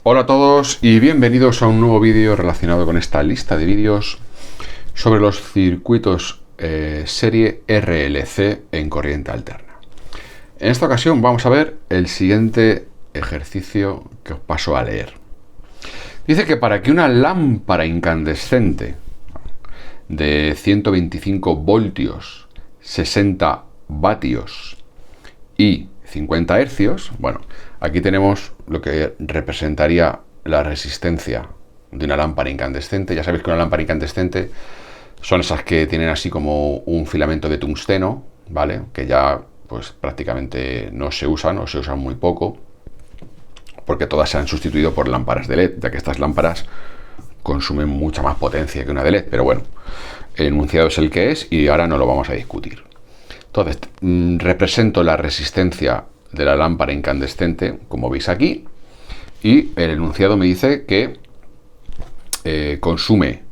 Hola a todos y bienvenidos a un nuevo vídeo relacionado con esta lista de vídeos sobre los circuitos serie RLC en corriente alterna. En esta ocasión vamos a ver el siguiente ejercicio que os paso a leer. Dice que para que una lámpara incandescente de 125 voltios, 60 vatios y 50 hercios, bueno, aquí tenemos lo que representaría la resistencia de una lámpara incandescente. Ya sabéis que una lámpara incandescente son esas que tienen así como un filamento de tungsteno, ¿vale? Que ya pues prácticamente no se usan o se usan muy poco, porque todas se han sustituido por lámparas de LED, ya que estas lámparas consumen mucha más potencia que una de LED. Pero bueno, el enunciado es el que es y ahora no lo vamos a discutir. Entonces, represento la resistencia de la lámpara incandescente, como veis aquí, y el enunciado me dice que consume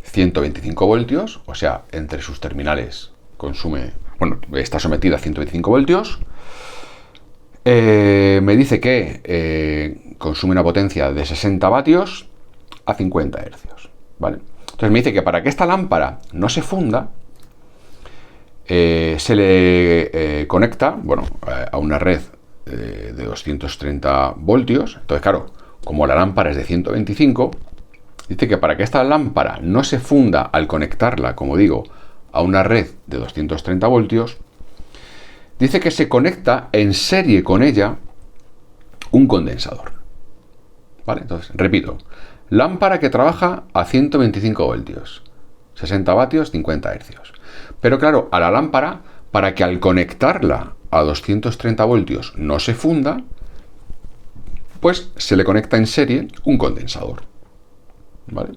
125 voltios, o sea, entre sus terminales consume, bueno, está sometida a 125 voltios. Me dice que consume una potencia de 60 vatios a 50 hercios, ¿vale? Entonces me dice que para que esta lámpara no se funda, se le conecta, bueno, a una red de 230 voltios. Entonces, claro, como la lámpara es de 125, dice que para que esta lámpara no se funda al conectarla, como digo, a una red de 230 voltios, dice que se conecta en serie con ella un condensador. ¿Vale? Entonces, repito, lámpara que trabaja a 125 voltios, 60 vatios, 50 hercios. Pero claro, a la lámpara, para que al conectarla a 230 voltios no se funda, pues se le conecta en serie un condensador. ¿Vale?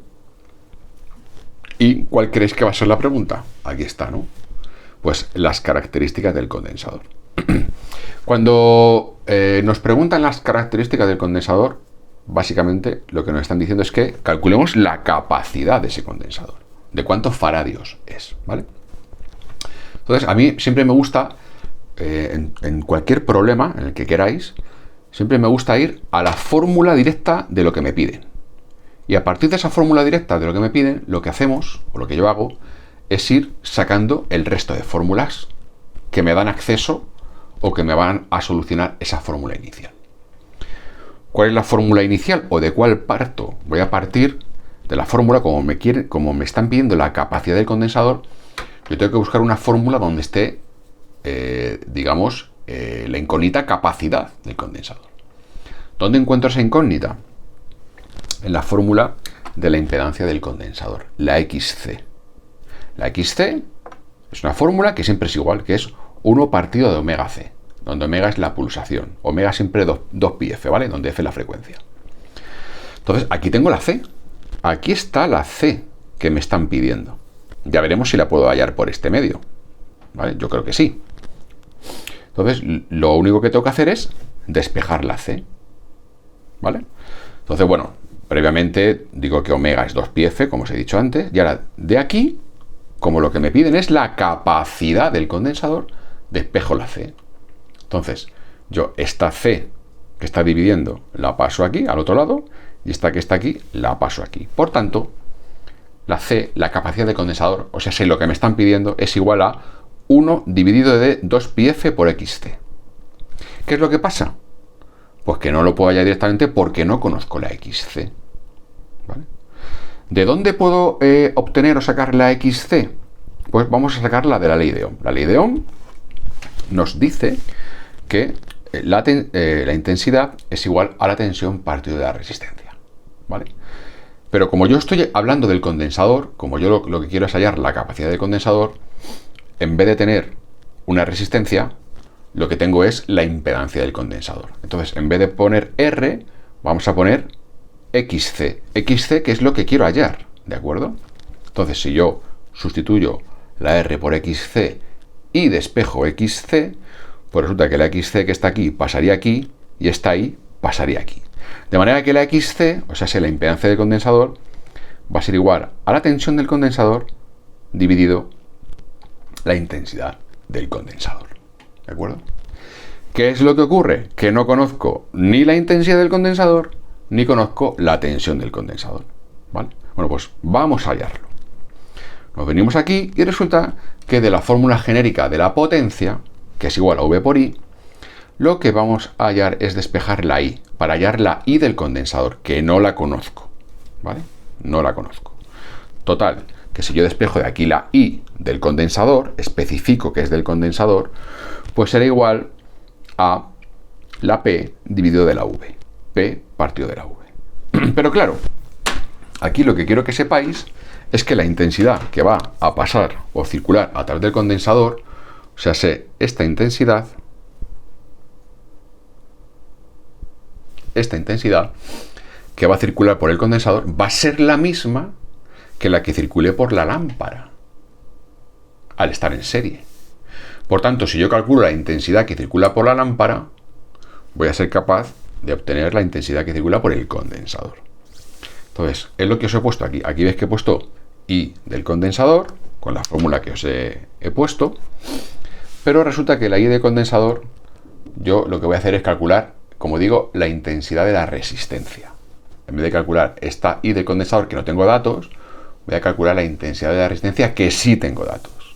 ¿Y cuál creéis que va a ser la pregunta? Aquí está, ¿no? Pues las características del condensador. Cuando nos preguntan las características del condensador, básicamente lo que nos están diciendo es que calculemos la capacidad de ese condensador, de cuántos faradios es, ¿vale? Entonces, a mí siempre me gusta, en cualquier problema en el que queráis, siempre me gusta ir a la fórmula directa de lo que me piden. Y a partir de esa fórmula directa de lo que me piden, lo que hacemos, o lo que yo hago, es ir sacando el resto de fórmulas que me dan acceso o que me van a solucionar esa fórmula inicial. ¿Cuál es la fórmula inicial o de cuál parto? Voy a partir de la fórmula como me están pidiendo la capacidad del condensador. Yo tengo que buscar una fórmula donde esté, digamos, la incógnita capacidad del condensador. ¿Dónde encuentro esa incógnita? En la fórmula de la impedancia del condensador, la XC. La XC es una fórmula que siempre es igual, que es 1 partido de omega C, donde omega es la pulsación, omega siempre 2 pi f, ¿vale? Donde f es la frecuencia. Entonces, aquí tengo la C. Aquí está la C que me están pidiendo. Ya veremos si la puedo hallar por este medio, ¿vale? Yo creo que sí. Entonces, lo único que tengo que hacer es despejar la C, ¿vale? Entonces, bueno, previamente digo que omega es 2 pi f, como os he dicho antes, y ahora de aquí, como lo que me piden es la capacidad del condensador, despejo la C. Entonces, yo esta C que está dividiendo la paso aquí, al otro lado, y esta que está aquí, la paso aquí. Por tanto, la C, la capacidad del condensador, o sea, si lo que me están pidiendo es igual a 1 dividido de 2 pi f por XC. ¿Qué es lo que pasa? Pues que no lo puedo hallar directamente porque no conozco la XC. ¿Vale? ¿De dónde puedo obtener o sacar la XC? Pues vamos a sacarla de la ley de Ohm. La ley de Ohm nos dice que la intensidad es igual a la tensión partido de la resistencia. ¿Vale? Pero como yo estoy hablando del condensador, como yo lo que quiero es hallar la capacidad del condensador, en vez de tener una resistencia, lo que tengo es la impedancia del condensador. Entonces, en vez de poner R, vamos a poner XC. XC, que es lo que quiero hallar, ¿de acuerdo? Entonces, si yo sustituyo la R por XC y despejo XC, pues resulta que la XC que está aquí pasaría aquí y esta ahí pasaría aquí. De manera que la XC, o sea, la impedancia del condensador, va a ser igual a la tensión del condensador dividido la intensidad del condensador. ¿De acuerdo? ¿Qué es lo que ocurre? Que no conozco ni la intensidad del condensador ni conozco la tensión del condensador, ¿vale? Bueno, pues vamos a hallarlo. Nos venimos aquí y resulta que de la fórmula genérica de la potencia, que es igual a V por I, lo que vamos a hallar es despejar la I, para hallar la I del condensador, que no la conozco, ¿vale? No la conozco. Total, que si yo despejo de aquí la I del condensador, especifico que es del condensador, pues será igual a la P dividido de la V. P partido de la V. Pero claro, aquí lo que quiero que sepáis es que la intensidad que va a pasar o circular a través del condensador, o sea, esta intensidad que va a circular por el condensador va a ser la misma que la que circule por la lámpara al estar en serie. Por tanto, si yo calculo la intensidad que circula por la lámpara, voy a ser capaz de obtener la intensidad que circula por el condensador. Entonces, es lo que os he puesto aquí. Aquí veis que he puesto I del condensador, con la fórmula que os he puesto, pero resulta que la I del condensador, yo lo que voy a hacer es calcular, como digo, la intensidad de la resistencia. En vez de calcular esta I del condensador, que no tengo datos, voy a calcular la intensidad de la resistencia, que sí tengo datos.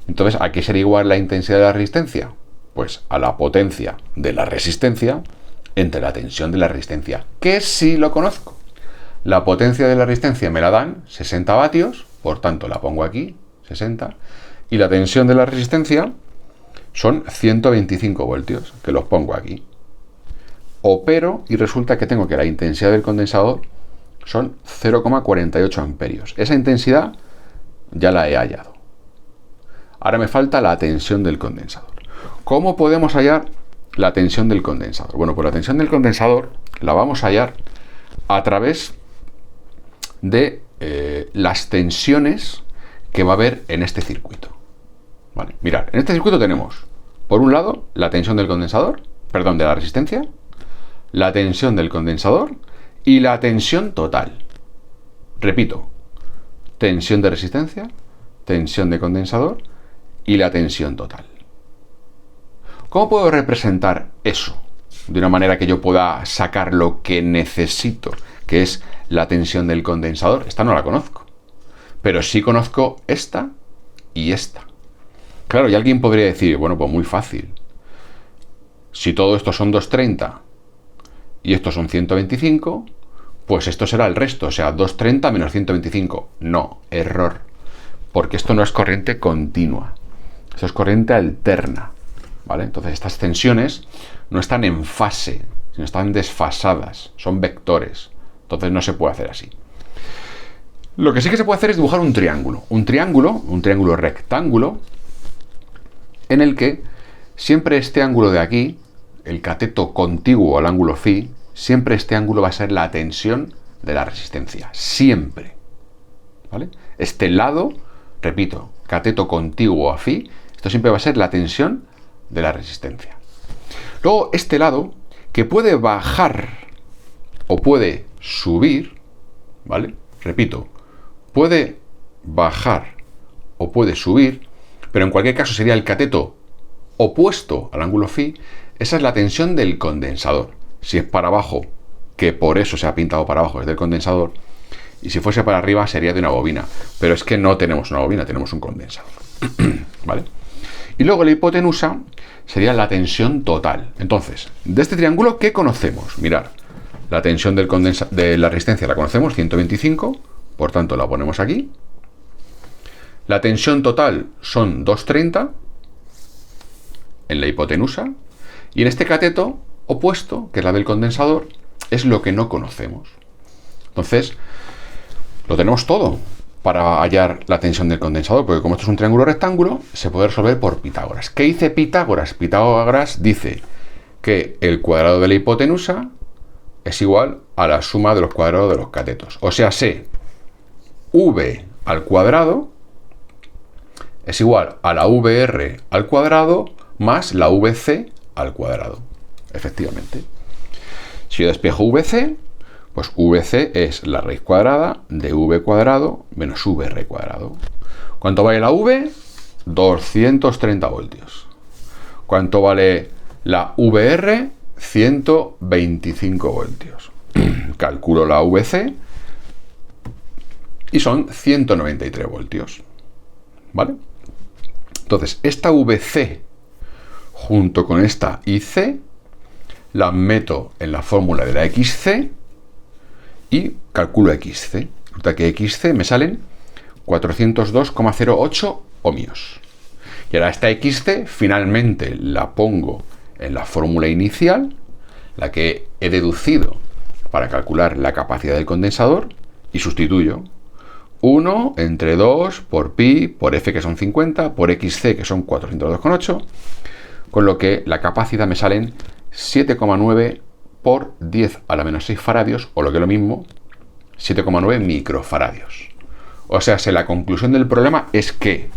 Entonces, ¿a qué sería igual la intensidad de la resistencia? Pues a la potencia de la resistencia entre la tensión de la resistencia, que sí lo conozco. La potencia de la resistencia me la dan 60 vatios, por tanto la pongo aquí, 60, y la tensión de la resistencia son 125 voltios, que los pongo aquí. Opero y resulta que tengo que la intensidad del condensador son 0,48 amperios. Esa intensidad ya la he hallado. Ahora me falta la tensión del condensador. ¿Cómo podemos hallar la tensión del condensador? Bueno, pues la tensión del condensador la vamos a hallar a través de las tensiones que va a haber en este circuito. ¿Vale? Mirad, en este circuito tenemos, por un lado, la tensión del condensador, perdón, de la resistencia, la tensión del condensador y la tensión total. Repito, tensión de resistencia, tensión de condensador y la tensión total. ¿Cómo puedo representar eso de una manera que yo pueda sacar lo que necesito, que es la tensión del condensador? Esta no la conozco, pero sí conozco esta y esta. Claro, y alguien podría decir, bueno, pues muy fácil. Si todo esto son 230 y estos son 125, pues esto será el resto, o sea, 230 menos 125. No, error, porque esto no es corriente continua, esto es corriente alterna, ¿vale? Entonces estas tensiones no están en fase, sino están desfasadas, son vectores, entonces no se puede hacer así. Lo que sí que se puede hacer es dibujar un triángulo rectángulo, en el que siempre este ángulo de aquí, el cateto contiguo al ángulo phi, siempre este ángulo va a ser la tensión de la resistencia, siempre, ¿vale? Este lado, repito, cateto contiguo a phi, esto siempre va a ser la tensión de la resistencia. Luego este lado, que puede bajar o puede subir, ¿vale? Repito, puede bajar o puede subir, pero en cualquier caso sería el cateto opuesto al ángulo phi. Esa es la tensión del condensador. Si es para abajo, que por eso se ha pintado para abajo, es del condensador, y si fuese para arriba sería de una bobina, pero es que no tenemos una bobina, tenemos un condensador. ¿Vale? Y luego la hipotenusa sería la tensión total. Entonces, de este triángulo, ¿qué conocemos? Mirad, la tensión de la resistencia la conocemos, 125, por tanto la ponemos aquí. La tensión total son 230 en la hipotenusa, y en este cateto opuesto, que es la del condensador, es lo que no conocemos. Entonces, lo tenemos todo para hallar la tensión del condensador, porque como esto es un triángulo rectángulo, se puede resolver por Pitágoras. ¿Qué dice Pitágoras? Pitágoras dice que el cuadrado de la hipotenusa es igual a la suma de los cuadrados de los catetos. O sea, v al cuadrado es igual a la VR al cuadrado más la VC al cuadrado. Efectivamente. Si yo despejo VC, pues VC es la raíz cuadrada de V cuadrado menos VR cuadrado. ¿Cuánto vale la V? 230 voltios. ¿Cuánto vale la VR? 125 voltios. calculo la VC y son 193 voltios, ¿vale? Entonces, esta VC junto con esta IC la meto en la fórmula de la XC y calculo XC. Resulta que XC me salen 402,08 ohmios. Y ahora esta XC finalmente la pongo en la fórmula inicial, la que he deducido para calcular la capacidad del condensador, y sustituyo 1 entre 2 por pi por F, que son 50, por XC, que son 402,8, con lo que la capacidad me salen 7,9 por 10 a la menos 6 faradios, o lo que es lo mismo, 7,9 microfaradios. O sea, la conclusión del problema es que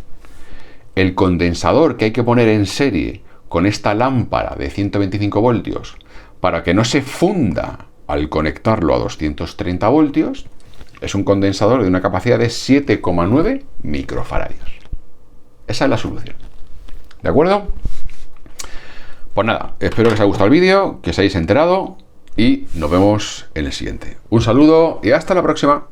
el condensador que hay que poner en serie con esta lámpara de 125 voltios para que no se funda al conectarlo a 230 voltios es un condensador de una capacidad de 7,9 microfaradios. Esa es la solución. ¿De acuerdo? Pues nada, espero que os haya gustado el vídeo, que os hayáis enterado y nos vemos en el siguiente. Un saludo y hasta la próxima.